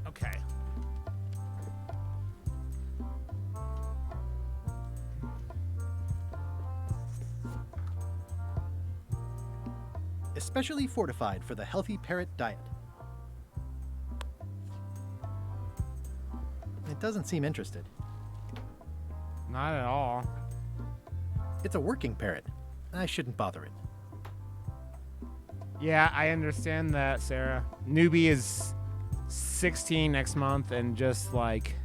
Speaker 1: Okay.
Speaker 2: Especially fortified for the healthy parrot diet. It doesn't seem interested.
Speaker 1: Not at all.
Speaker 2: It's a working parrot. I shouldn't bother it.
Speaker 1: Yeah, I understand that, Sarah. Newbie is 16 next month and just like,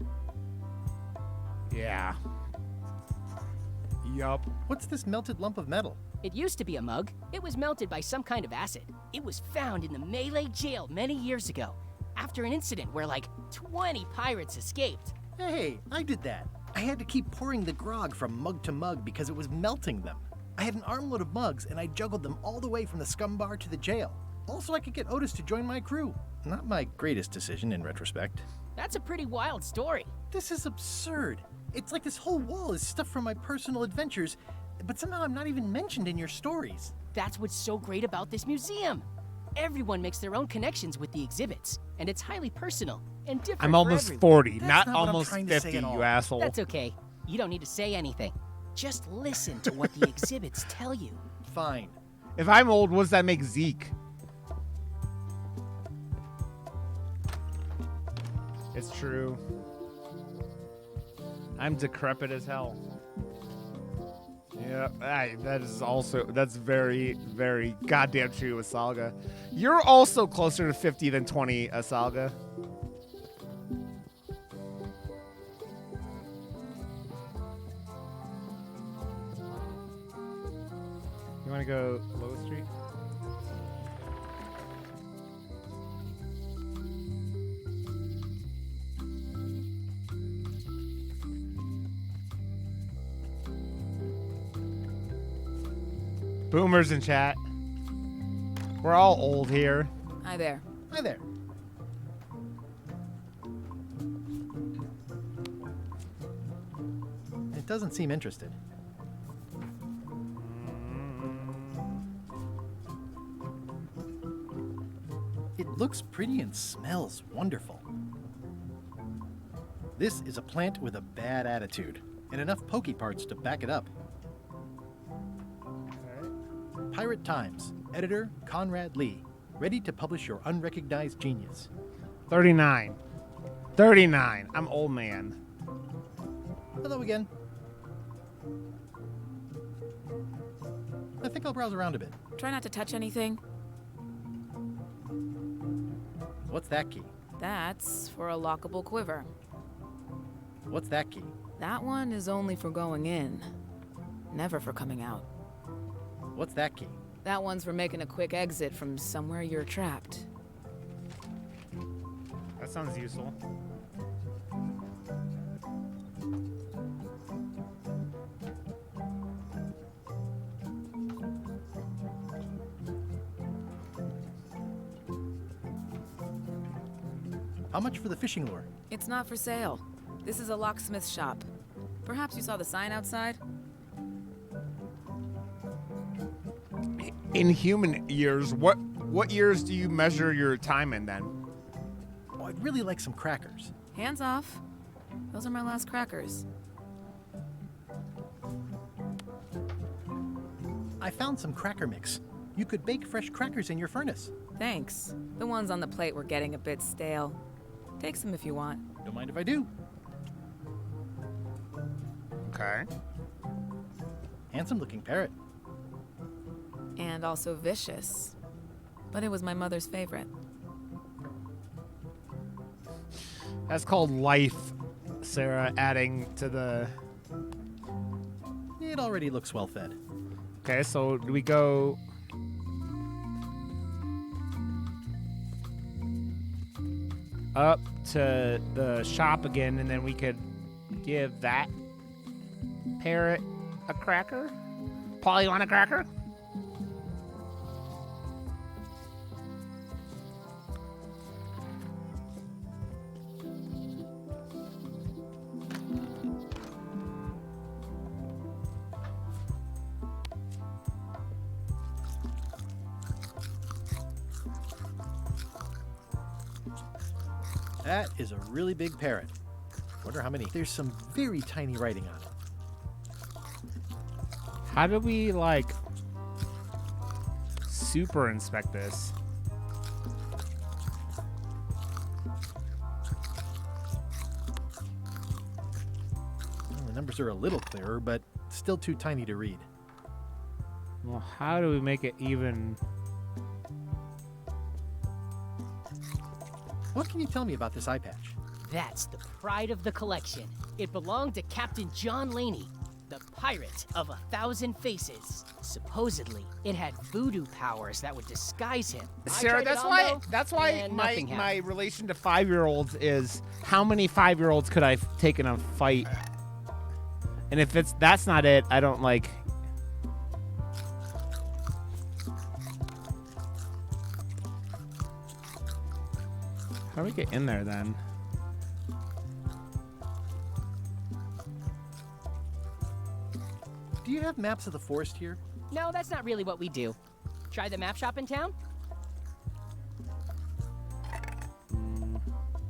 Speaker 1: yeah. Yup.
Speaker 2: What's this melted lump of metal?
Speaker 3: It used to be a mug. It was melted by some kind of acid. It was found in the Malay jail many years ago, after an incident where like 20 pirates escaped.
Speaker 2: Hey, I did that. I had to keep pouring the grog from mug to mug because it was melting them. I had an armload of mugs and I juggled them all the way from the scum bar to the jail. Also, I could get Otis to join my crew. Not my greatest decision in retrospect.
Speaker 3: That's a pretty wild story.
Speaker 2: This is absurd. It's like this whole wall is stuff from my personal adventures, but somehow I'm not even mentioned in your stories.
Speaker 3: That's what's so great about this museum. Everyone makes their own connections with the exhibits, and it's highly personal and different.
Speaker 1: I'm almost
Speaker 3: for everyone.
Speaker 1: 40,
Speaker 2: That's
Speaker 1: not
Speaker 2: not what I'm
Speaker 1: almost
Speaker 2: trying to
Speaker 1: 50,
Speaker 2: say at all.
Speaker 1: you asshole.
Speaker 3: That's okay. You don't need to say anything. Just listen to what the exhibits tell you.
Speaker 2: Fine.
Speaker 1: If I'm old, what does that make Zeke? It's true. I'm decrepit as hell. Yeah, that's very, very goddamn true, Asalga. You're also closer to 50 than 20, Asalga. You want to go Low Street? Boomers in chat. We're all old here.
Speaker 14: Hi there.
Speaker 2: Hi there. It doesn't seem interested. It looks pretty and smells wonderful. This is a plant with a bad attitude, and enough pokey parts to back it up. Pirate Times, editor Conrad Lee, ready to publish your unrecognized genius.
Speaker 1: 39. 39. I'm old man.
Speaker 2: Hello again. I think I'll browse around a bit.
Speaker 14: Try not to touch anything.
Speaker 2: What's that key?
Speaker 14: That's for a lockable quiver.
Speaker 2: What's that key?
Speaker 14: That one is only for going in, never for coming out.
Speaker 2: What's that key?
Speaker 14: That one's for making a quick exit from somewhere you're trapped.
Speaker 1: That sounds useful.
Speaker 2: How much for the fishing lure?
Speaker 14: It's not for sale. This is a locksmith shop. Perhaps you saw the sign outside?
Speaker 1: In human years, what years do you measure your time in then?
Speaker 2: Oh, I'd really like some crackers.
Speaker 14: Hands off. Those are my last crackers.
Speaker 2: I found some cracker mix. You could bake fresh crackers in your furnace.
Speaker 14: Thanks. The ones on the plate were getting a bit stale. Take some if you want.
Speaker 2: Don't mind if I do.
Speaker 1: Okay.
Speaker 2: Handsome looking parrot.
Speaker 14: And also vicious. But it was my mother's favorite.
Speaker 1: That's called life, Sarah, adding to the...
Speaker 2: It already looks well fed.
Speaker 1: Okay, so do we go... up to the shop again, and then we could give that parrot a cracker? Paul, you want a cracker?
Speaker 2: That is a really big parrot. Wonder how many. There's some very tiny writing on it.
Speaker 1: How do we, like, super inspect this?
Speaker 2: Well, the numbers are a little clearer, but still too tiny to read.
Speaker 1: Well, how do we make it even...
Speaker 2: What can you tell me about this eye patch?
Speaker 3: That's the pride of the collection. It belonged to Captain John Laney. The Pirate of 1,000 Faces. Supposedly, it had voodoo powers that would disguise him.
Speaker 1: Sarah, that's why my relation to 5-year-olds is how many 5-year-olds could I take in a fight? And if that's not it, I don't like. How do we get in there then?
Speaker 2: Do you have maps of the forest here?
Speaker 3: No, that's not really what we do. Try the map shop in town?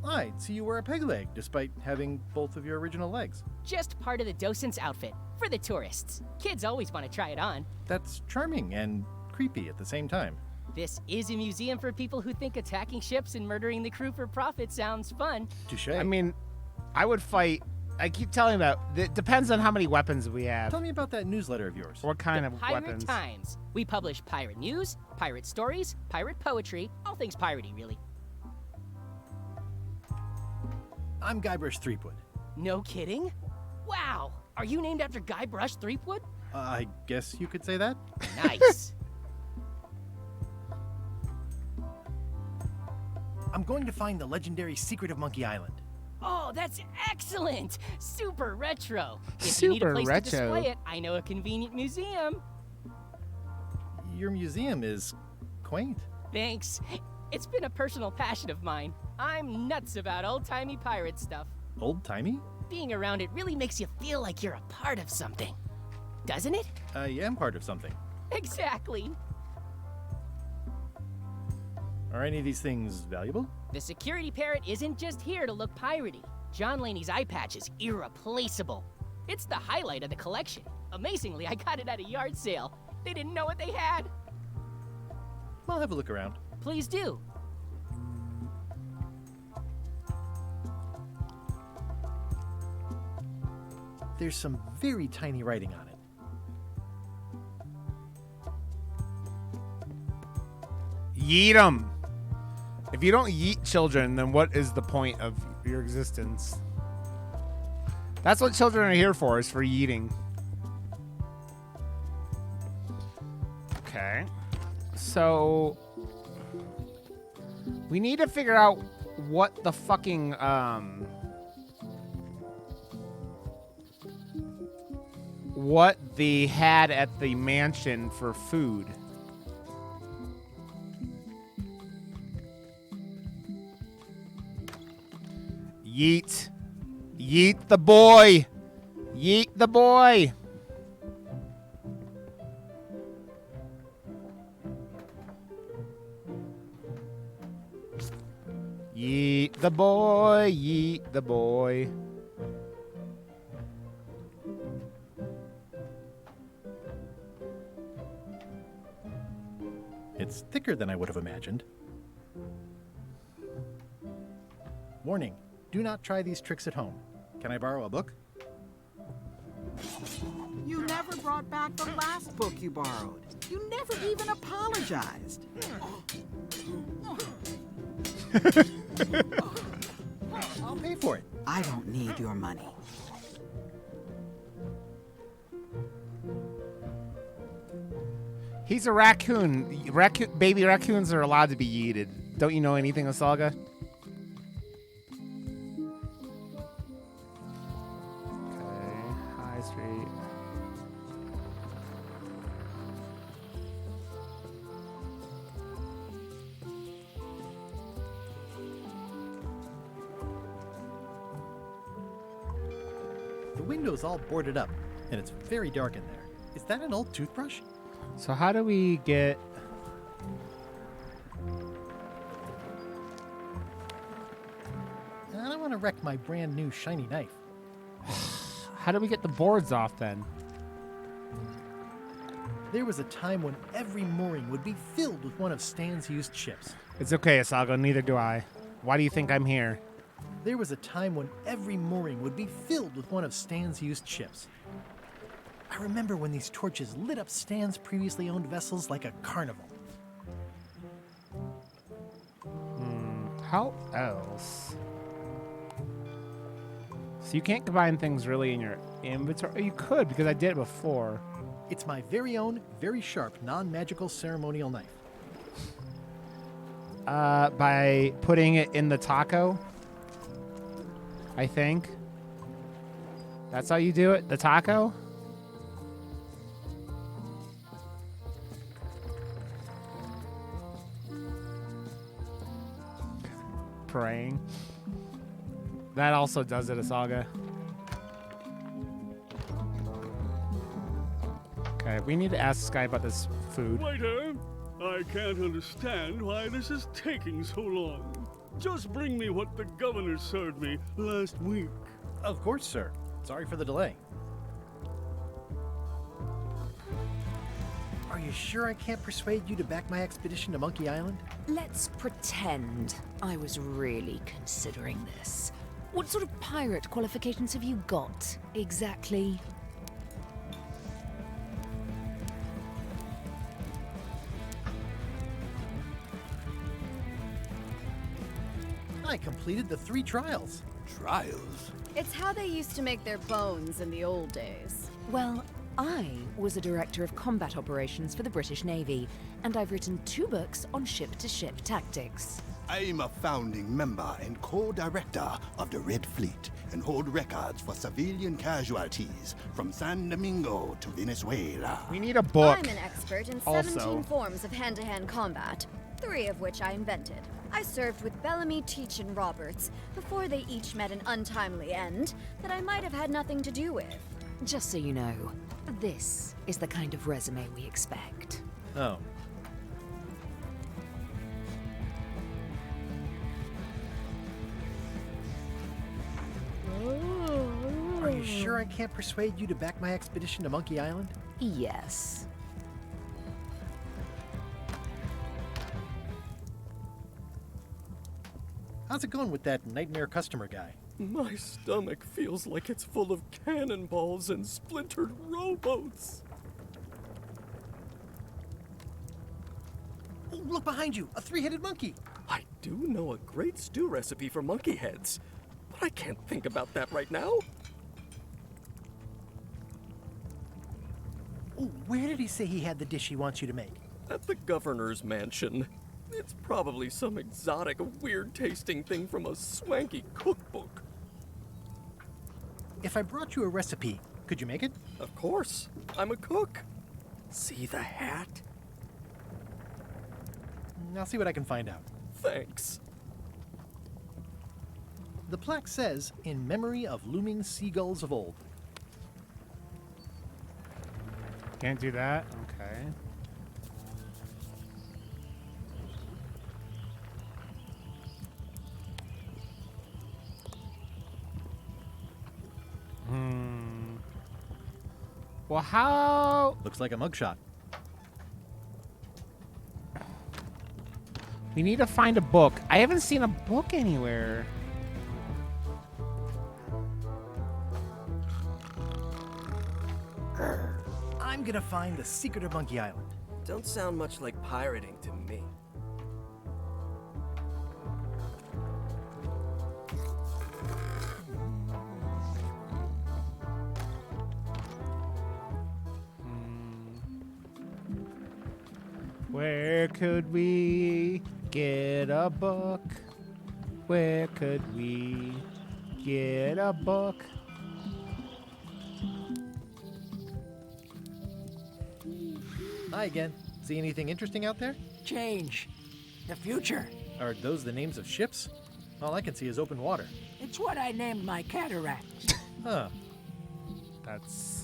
Speaker 2: I'd see you wear a peg leg, despite having both of your original legs.
Speaker 3: Just part of the docent's outfit, for the tourists. Kids always want to try it on.
Speaker 2: That's charming and creepy at the same time.
Speaker 3: This is a museum for people who think attacking ships and murdering the crew for profit sounds fun.
Speaker 2: Touché.
Speaker 1: I mean, I would fight. I keep telling you that. It depends on how many weapons we have.
Speaker 2: Tell me about that newsletter of yours.
Speaker 1: What kind of
Speaker 3: Pirate
Speaker 1: weapons?
Speaker 3: Times. We publish pirate news, pirate stories, pirate poetry, all things piratey, really.
Speaker 2: I'm Guybrush Threepwood.
Speaker 3: No kidding? Wow! Are you named after Guybrush Threepwood?
Speaker 2: I guess you could say that.
Speaker 3: Nice.
Speaker 2: I'm going to find the legendary secret of Monkey Island.
Speaker 3: Oh, that's excellent! Super retro. If you need a place to display it, I know a convenient museum.
Speaker 2: Your museum is quaint.
Speaker 3: Thanks. It's been a personal passion of mine. I'm nuts about old-timey pirate stuff.
Speaker 2: Old-timey?
Speaker 3: Being around it really makes you feel like you're a part of something. Doesn't it?
Speaker 2: I am part of something.
Speaker 3: Exactly.
Speaker 2: Are any of these things valuable?
Speaker 3: The security parrot isn't just here to look piratey. John Laney's eye patch is irreplaceable. It's the highlight of the collection. Amazingly, I got it at a yard sale. They didn't know what they had.
Speaker 2: I'll have a look around.
Speaker 3: Please do.
Speaker 2: There's some very tiny writing on it.
Speaker 1: Yeet 'em. If you don't yeet children, then what is the point of your existence? That's what children are here for, is for yeeting. Okay. So we need to figure out what the fucking what they had at the mansion for food. Yeet. Yeet the boy. Yeet the boy. Yeet the boy. Yeet the boy.
Speaker 2: It's thicker than I would have imagined. Warning. Do not try these tricks at home. Can I borrow a book?
Speaker 4: You never brought back the last book you borrowed. You never even apologized.
Speaker 2: I'll pay for it.
Speaker 4: I don't need your money.
Speaker 1: He's a raccoon. Baby raccoons are allowed to be yeeted. Don't you know anything of Saga? Street.
Speaker 2: The window's all boarded up, and it's very dark in there. Is that an old toothbrush?
Speaker 1: So how do we get...
Speaker 2: I don't want to wreck my brand new shiny knife.
Speaker 1: How do we get the boards off then?
Speaker 2: There was a time when every mooring would be filled with one of Stan's used ships.
Speaker 1: It's okay, Asago, neither do I. Why do you think I'm here?
Speaker 2: There was a time when every mooring would be filled with one of Stan's used ships. I remember when these torches lit up Stan's previously owned vessels like a carnival.
Speaker 1: How else? So you can't combine things really in your inventory? You could, because I did it before.
Speaker 2: It's my very own, very sharp, non-magical ceremonial knife.
Speaker 1: By putting it in the taco, I think. That's how you do it? The taco? Praying. That also does it, Asaga. Okay, we need to ask this guy about this food.
Speaker 12: Waiter, I can't understand why this is taking so long. Just bring me what the governor served me last week.
Speaker 2: Of course, sir. Sorry for the delay. Are you sure I can't persuade you to back my expedition to Monkey Island?
Speaker 16: Let's pretend I was really considering this. What sort of pirate qualifications have you got, exactly?
Speaker 2: I completed the 3 trials.
Speaker 17: Trials?
Speaker 18: It's how they used to make their bones in the old days.
Speaker 16: Well, I was a director of combat operations for the British Navy, and I've written 2 books on ship-to-ship tactics.
Speaker 17: I'm a founding member and co-director of the Red Fleet and hold records for civilian casualties from San Domingo to Venezuela.
Speaker 1: We need a book.
Speaker 18: I'm an expert in
Speaker 1: also.
Speaker 18: 17 forms of hand-to-hand combat, 3 of which I invented. I served with Bellamy, Teach, and Roberts before they each met an untimely end that I might have had nothing to do with.
Speaker 16: Just so you know, this is the kind of resume we expect.
Speaker 2: Oh. Are you sure I can't persuade you to back my expedition to Monkey Island?
Speaker 16: Yes.
Speaker 2: How's it going with that nightmare customer guy?
Speaker 9: My stomach feels like it's full of cannonballs and splintered rowboats.
Speaker 2: Oh, look behind you! A 3-headed monkey!
Speaker 9: I do know a great stew recipe for monkey heads, but I can't think about that right now.
Speaker 2: Oh, where did he say he had the dish he wants you to make?
Speaker 9: At the governor's mansion. It's probably some exotic, weird-tasting thing from a swanky cookbook.
Speaker 2: If I brought you a recipe, could you make it?
Speaker 9: Of course. I'm a cook. See the hat?
Speaker 2: I'll see what I can find out.
Speaker 9: Thanks.
Speaker 2: The plaque says, in memory of looming seagulls of old.
Speaker 1: Can't do that? Okay. Well, how...
Speaker 2: Looks like a mugshot.
Speaker 1: We need to find a book. I haven't seen a book anywhere.
Speaker 2: I'm gonna find the secret of Monkey Island.
Speaker 9: Don't sound much like pirating to me.
Speaker 1: Where could we get a book? Where could we get a book?
Speaker 2: Hi again. See anything interesting out there?
Speaker 11: Change. The future.
Speaker 2: Are those the names of ships? All I can see is open water.
Speaker 11: It's what I named my cataracts.
Speaker 2: Huh.
Speaker 1: That's...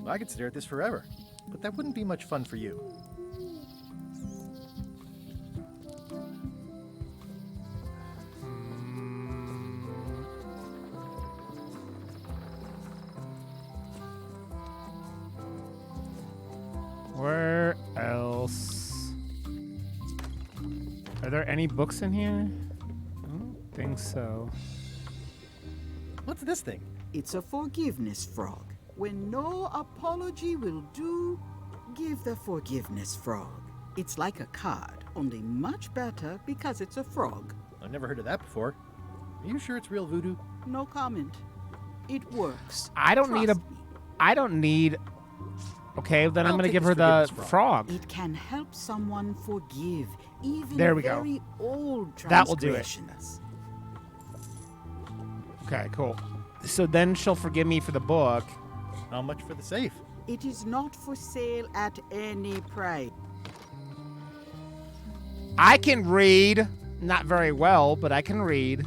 Speaker 2: I could stare at this forever, but that wouldn't be much fun for you.
Speaker 1: Where else? Are there any books in here? I don't think so.
Speaker 2: What's this thing?
Speaker 4: It's a forgiveness frog. When no apology will do, give the forgiveness frog. It's like a card, only much better because it's a frog.
Speaker 2: I've never heard of that before. Are you sure it's real voodoo?
Speaker 4: No comment. It works.
Speaker 1: I don't need a.
Speaker 4: Trust me.
Speaker 1: I don't need. Okay, then I'm
Speaker 2: I'll
Speaker 1: gonna
Speaker 2: take
Speaker 1: give
Speaker 2: this
Speaker 1: her the
Speaker 2: forgiveness
Speaker 1: frog.
Speaker 4: It can help someone forgive even
Speaker 1: There we go.
Speaker 4: very old
Speaker 1: That will do it.
Speaker 4: transgressions.
Speaker 1: Okay, cool. So then she'll forgive me for the book.
Speaker 2: How much for the safe?
Speaker 4: It is not for sale at any price.
Speaker 1: I can read. Not very well, but I can read.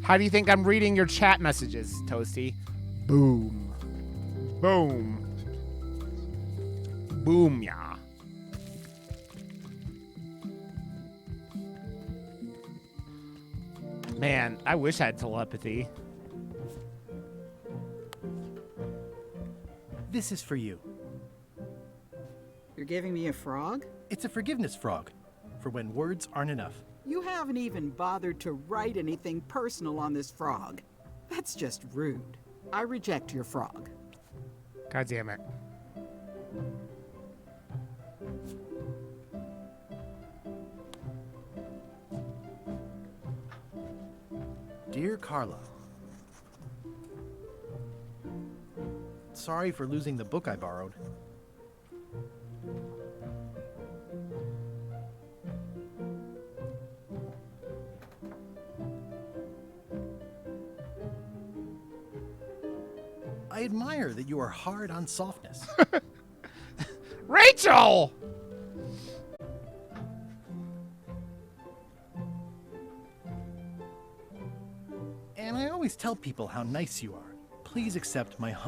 Speaker 1: How do you think I'm reading your chat messages, Toasty? Boom. Boom. Boom, yeah. Man, I wish I had telepathy.
Speaker 2: This is for you.
Speaker 4: You're giving me a frog?
Speaker 2: It's a forgiveness frog, for when words aren't enough.
Speaker 4: You haven't even bothered to write anything personal on this frog. That's just rude. I reject your frog.
Speaker 1: God damn it.
Speaker 2: Dear Carla, sorry for losing the book I borrowed. I admire that you are hard on softness.
Speaker 1: Rachel!
Speaker 2: And I always tell people how nice you are. Please accept my